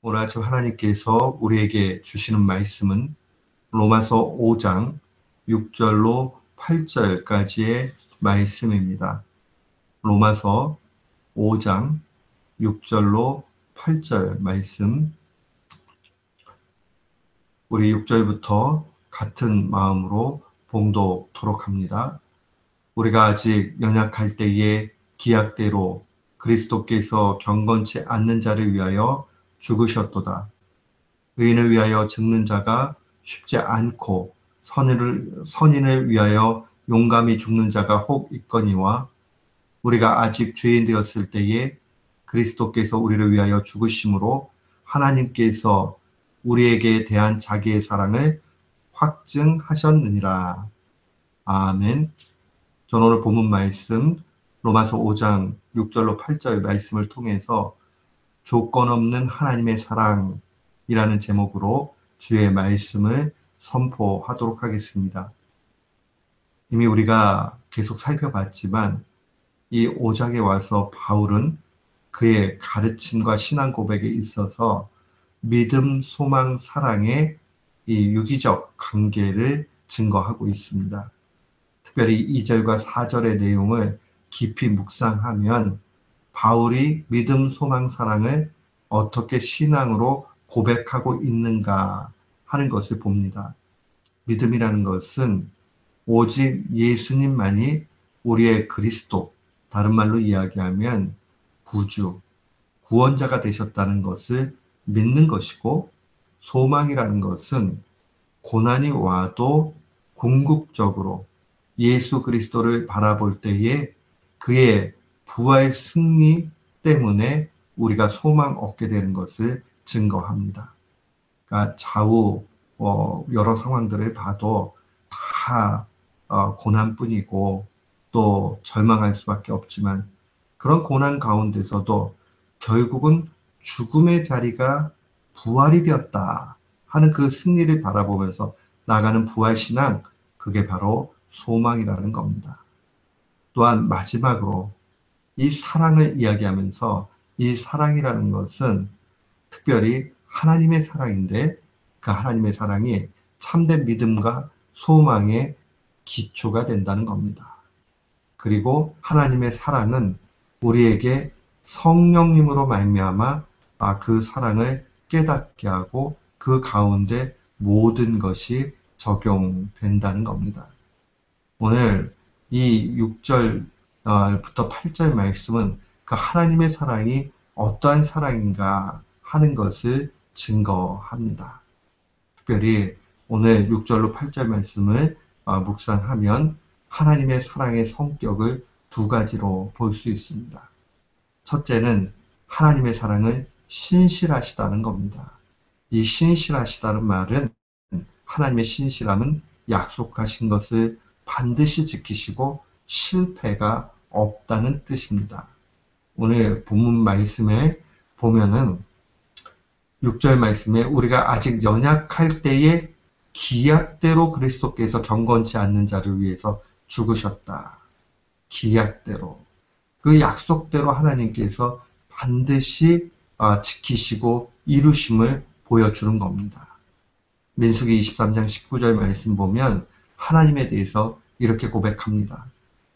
오늘 아침 하나님께서 우리에게 주시는 말씀은 로마서 5장 6절로 8절까지의 말씀입니다. 로마서 5장 6절로 8절 말씀, 우리 6절부터 같은 마음으로 봉독토록 합니다. 우리가 아직 연약할 때에 기약대로 그리스도께서 경건치 않는 자를 위하여 죽으셨도다. 의인을 위하여 죽는 자가 쉽지 않고 선인을 위하여 용감히 죽는 자가 혹 있거니와, 우리가 아직 죄인 되었을 때에 그리스도께서 우리를 위하여 죽으심으로 하나님께서 우리에게 대한 자기의 사랑을 확증하셨느니라. 아멘. 저는 오늘 본문 말씀 로마서 5장 6절로 8절 말씀을 통해서 조건 없는 하나님의 사랑이라는 제목으로 주의 말씀을 선포하도록 하겠습니다. 이미 우리가 계속 살펴봤지만 이 5장에 와서 바울은 그의 가르침과 신앙 고백에 있어서 믿음, 소망, 사랑의 이 유기적 관계를 증거하고 있습니다. 특별히 2절과 4절의 내용을 깊이 묵상하면 바울이 믿음, 소망, 사랑을 어떻게 신앙으로 고백하고 있는가 하는 것을 봅니다. 믿음이라는 것은 오직 예수님만이 우리의 그리스도, 다른 말로 이야기하면 구주, 구원자가 되셨다는 것을 믿는 것이고, 소망이라는 것은 고난이 와도 궁극적으로 예수 그리스도를 바라볼 때에 그의 부활 승리 때문에 우리가 소망 얻게 되는 것을 증거합니다. 그러니까 좌우 여러 상황들을 봐도 다 고난뿐이고 또 절망할 수밖에 없지만, 그런 고난 가운데서도 결국은 죽음의 자리가 부활이 되었다 하는 그 승리를 바라보면서 나가는 부활신앙, 그게 바로 소망이라는 겁니다. 또한 마지막으로 이 사랑을 이야기하면서, 이 사랑이라는 것은 특별히 하나님의 사랑인데, 그 하나님의 사랑이 참된 믿음과 소망의 기초가 된다는 겁니다. 그리고 하나님의 사랑은 우리에게 성령님으로 말미암아 그 사랑을 깨닫게 하고 그 가운데 모든 것이 적용된다는 겁니다. 오늘 이 6절부터 8절 말씀은 그 하나님의 사랑이 어떠한 사랑인가 하는 것을 증거합니다. 특별히 오늘 6절로 8절 말씀을 묵상하면 하나님의 사랑의 성격을 두 가지로 볼 수 있습니다. 첫째는 하나님의 사랑을 신실하시다는 겁니다. 이 신실하시다는 말은, 하나님의 신실함은 약속하신 것을 반드시 지키시고 실패가 없다는 뜻입니다. 오늘 본문 말씀에 보면은 6절 말씀에 우리가 아직 연약할 때에 기약대로 그리스도께서 경건치 않는 자를 위해서 죽으셨다. 기약대로. 그 약속대로 하나님께서 반드시 지키시고 이루심을 보여주는 겁니다. 민수기 23장 19절 말씀 보면 하나님에 대해서 이렇게 고백합니다.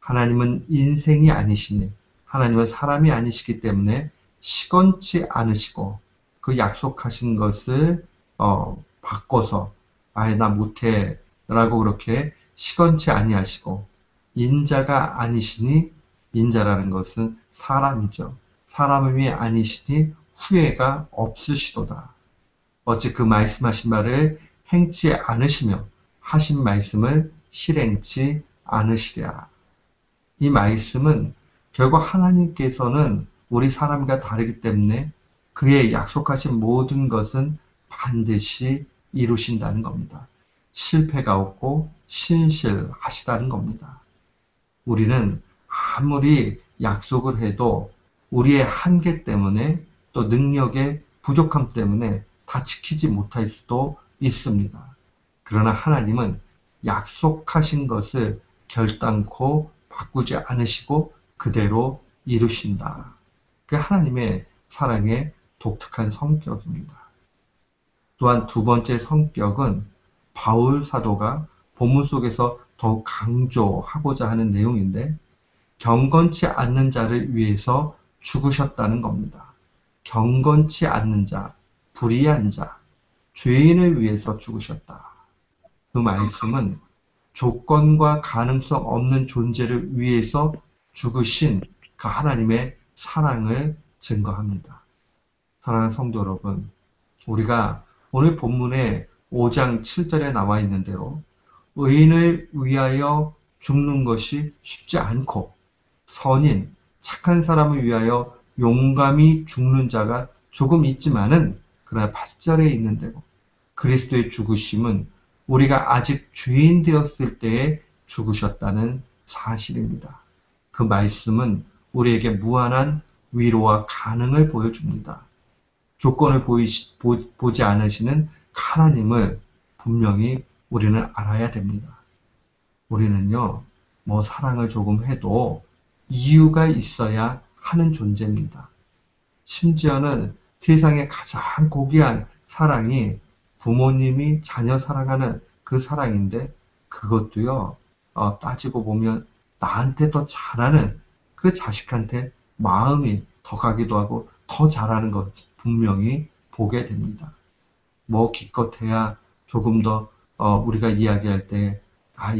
하나님은 인생이 아니시니, 하나님은 사람이 아니시기 때문에 시건치 않으시고 그 약속하신 것을 바꿔서 아예 나 못해 라고 그렇게 시건치 아니하시고, 인자가 아니시니, 인자라는 것은 사람이죠. 사람이 아니시니 후회가 없으시도다. 어찌 그 말씀하신 말을 행치 않으시며 하신 말씀을 실행치 않으시랴. 이 말씀은 결국 하나님께서는 우리 사람과 다르기 때문에 그의 약속하신 모든 것은 반드시 이루신다는 겁니다. 실패가 없고 신실하시다는 겁니다. 우리는 아무리 약속을 해도 우리의 한계 때문에, 또 능력의 부족함 때문에 다 지키지 못할 수도 있습니다. 그러나 하나님은 약속하신 것을 결단코 바꾸지 않으시고 그대로 이루신다. 그 하나님의 사랑의 독특한 성격입니다. 또한 두 번째 성격은 바울 사도가 본문 속에서 더욱 강조하고자 하는 내용인데, 경건치 않는 자를 위해서 죽으셨다는 겁니다. 경건치 않는 자, 불의한 자, 죄인을 위해서 죽으셨다. 그 말씀은 조건과 가능성 없는 존재를 위해서 죽으신 그 하나님의 사랑을 증거합니다. 사랑하는 성도 여러분, 우리가 오늘 본문의 5장 7절에 나와 있는 대로 의인을 위하여 죽는 것이 쉽지 않고 선인, 착한 사람을 위하여 용감히 죽는 자가 조금 있지만은, 그러나 8절에 있는 대로 그리스도의 죽으심은 우리가 아직 죄인 되었을 때에 죽으셨다는 사실입니다. 그 말씀은 우리에게 무한한 위로와 가능을 보여줍니다. 조건을 보지 않으시는 하나님을 분명히 우리는 알아야 됩니다. 우리는요, 사랑을 조금 해도 이유가 있어야 하는 존재입니다. 심지어는 세상에 가장 고귀한 사랑이 부모님이 자녀 사랑하는 그 사랑인데, 그것도요, 따지고 보면 나한테 더 잘하는 그 자식한테 마음이 더 가기도 하고 더 잘하는 것 분명히 보게 됩니다. 기껏해야 조금 더 우리가 이야기할 때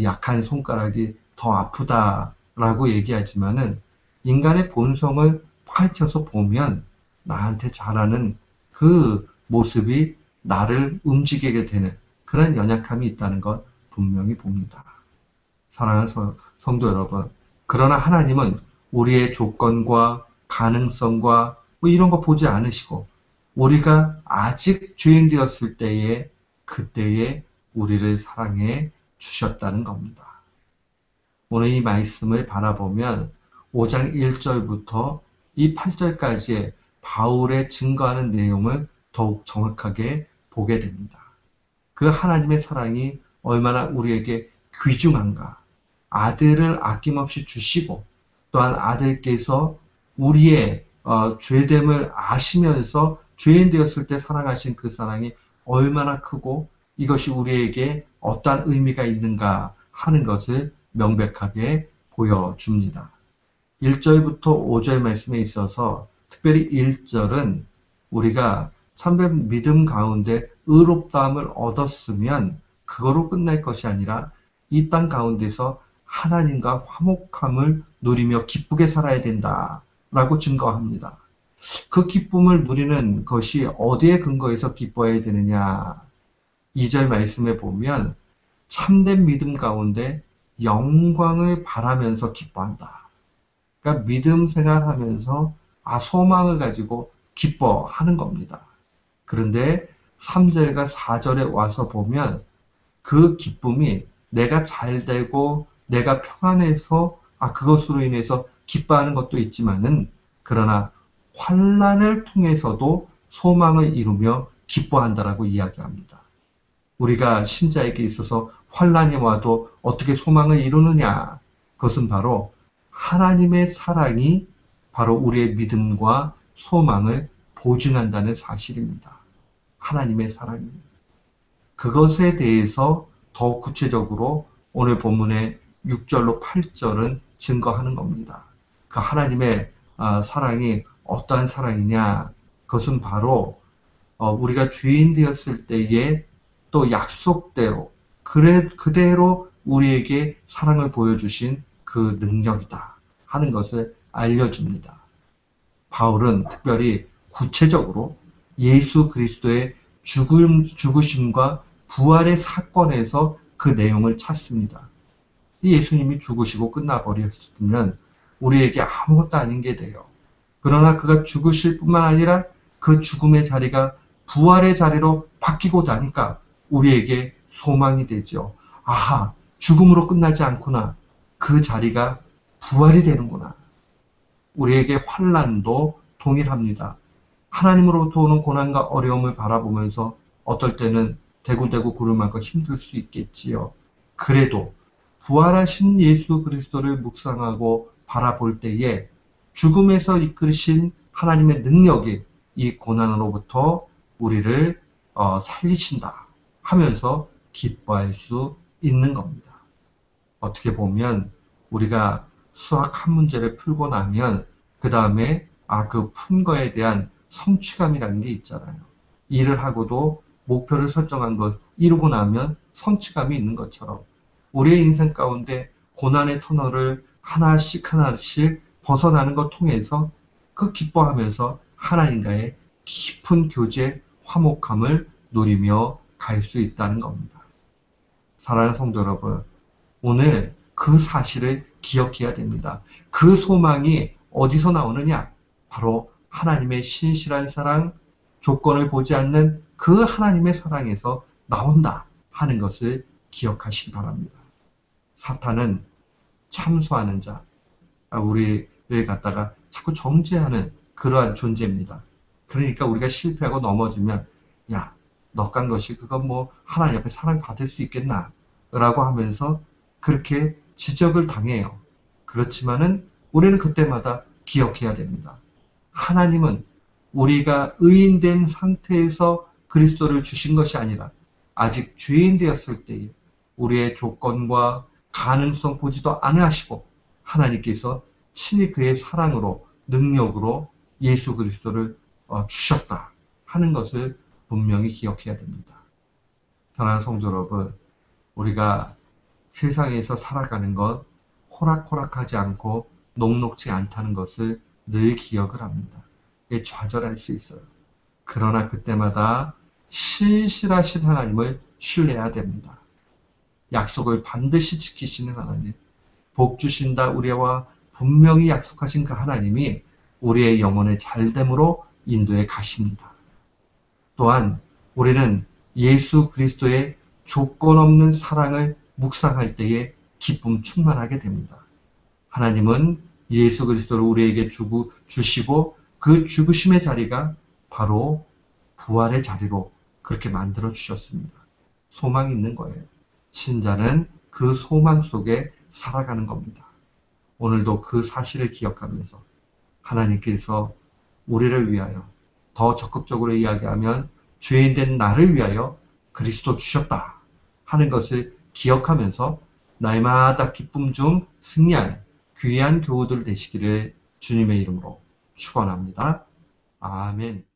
약한 손가락이 더 아프다라고 얘기하지만은, 인간의 본성을 파헤쳐서 보면 나한테 잘하는 그 모습이 나를 움직이게 되는 그런 연약함이 있다는 것 분명히 봅니다. 사랑하는 성도 여러분, 그러나 하나님은 우리의 조건과 가능성과 이런 거 보지 않으시고, 우리가 아직 죄인 되었을 때에, 그때에 우리를 사랑해 주셨다는 겁니다. 오늘 이 말씀을 바라보면 5장 1절부터 이 8절까지의 바울의 증거하는 내용을 더욱 정확하게 보게 됩니다. 그 하나님의 사랑이 얼마나 우리에게 귀중한가. 아들을 아낌없이 주시고, 또한 아들께서 우리의 죄됨을 아시면서 죄인 되었을 때 사랑하신 그 사랑이 얼마나 크고, 이것이 우리에게 어떠한 의미가 있는가 하는 것을 명백하게 보여줍니다. 1절부터 5절 말씀에 있어서 특별히 1절은 우리가 참된 믿음 가운데 의롭다함을 얻었으면 그거로 끝날 것이 아니라 이 땅 가운데서 하나님과 화목함을 누리며 기쁘게 살아야 된다라고 증거합니다. 그 기쁨을 누리는 것이 어디에 근거해서 기뻐해야 되느냐? 2절 말씀에 보면 참된 믿음 가운데 영광을 바라면서 기뻐한다. 그러니까 믿음 생활하면서 소망을 가지고 기뻐하는 겁니다. 그런데 3절과 4절에 와서 보면 그 기쁨이 내가 잘 되고 내가 평안해서 그것으로 인해서 기뻐하는 것도 있지만은, 그러나 환난을 통해서도 소망을 이루며 기뻐한다라고 이야기합니다. 우리가 신자에게 있어서 환난이 와도 어떻게 소망을 이루느냐? 그것은 바로 하나님의 사랑이 바로 우리의 믿음과 소망을 보증한다는 사실입니다. 하나님의 사랑입니다. 그것에 대해서 더 구체적으로 오늘 본문의 6절로 8절은 증거하는 겁니다. 그 하나님의 사랑이 어떠한 사랑이냐? 그것은 바로 우리가 죄인 되었을 때에 또 약속대로 그대로 우리에게 사랑을 보여주신 그 능력이다 하는 것을 알려줍니다. 바울은 특별히 구체적으로 예수 그리스도의 죽으심과 부활의 사건에서 그 내용을 찾습니다. 예수님이 죽으시고 끝나버렸으면 우리에게 아무것도 아닌 게 돼요. 그러나 그가 죽으실 뿐만 아니라 그 죽음의 자리가 부활의 자리로 바뀌고 나니까 우리에게 소망이 되죠. 죽음으로 끝나지 않구나. 그 자리가 부활이 되는구나. 우리에게 환난도 동일합니다. 하나님으로부터 오는 고난과 어려움을 바라보면서 어떨 때는 대굴대굴 구를 만큼 힘들 수 있겠지요. 그래도 부활하신 예수 그리스도를 묵상하고 바라볼 때에 죽음에서 이끌으신 하나님의 능력이 이 고난으로부터 우리를 살리신다 하면서 기뻐할 수 있는 겁니다. 어떻게 보면 우리가 수학 한 문제를 풀고 나면 그 다음에 그 푼 거에 대한 성취감이라는 게 있잖아요. 일을 하고도 목표를 설정한 것 이루고 나면 성취감이 있는 것처럼 우리의 인생 가운데 고난의 터널을 하나씩 하나씩 벗어나는 것 통해서 그 기뻐하면서 하나님과의 깊은 교제, 화목함을 누리며 갈 수 있다는 겁니다. 사랑하는 성도 여러분, 오늘 그 사실을 기억해야 됩니다. 그 소망이 어디서 나오느냐? 바로 하나님의 신실한 사랑, 조건을 보지 않는 그 하나님의 사랑에서 나온다 하는 것을 기억하시기 바랍니다. 사탄은 참소하는 자, 우리를 갖다가 자꾸 정죄하는 그러한 존재입니다. 그러니까 우리가 실패하고 넘어지면 야, 너깐 것이 그건 뭐 하나님 앞에 사랑받을 수 있겠나? 라고 하면서 그렇게 지적을 당해요. 그렇지만은 우리는 그때마다 기억해야 됩니다. 하나님은 우리가 의인된 상태에서 그리스도를 주신 것이 아니라 아직 죄인 되었을 때에 우리의 조건과 가능성 보지도 않으시고 하나님께서 친히 그의 사랑으로 능력으로 예수 그리스도를 주셨다 하는 것을 분명히 기억해야 됩니다. 사랑하는 성도 여러분, 우리가 세상에서 살아가는 것 호락호락하지 않고 녹록지 않다는 것을 늘 기억을 합니다. 좌절할 수 있어요. 그러나 그때마다 신실하신 하나님을 신뢰해야 됩니다. 약속을 반드시 지키시는 하나님, 복 주신다 우리와 분명히 약속하신 그 하나님이 우리의 영혼의 잘됨으로 인도해 가십니다. 또한 우리는 예수 그리스도의 조건 없는 사랑을 묵상할 때에 기쁨 충만하게 됩니다. 하나님은 예수 그리스도를 우리에게 주시고 그 죽으심의 자리가 바로 부활의 자리로 그렇게 만들어 주셨습니다. 소망이 있는 거예요. 신자는 그 소망 속에 살아가는 겁니다. 오늘도 그 사실을 기억하면서 하나님께서 우리를 위하여 더 적극적으로 이야기하면 죄인된 나를 위하여 그리스도 주셨다 하는 것을 기억하면서 날마다 기쁨 중 승리하는 귀한 교우들 되시기를 주님의 이름으로 축원합니다. 아멘.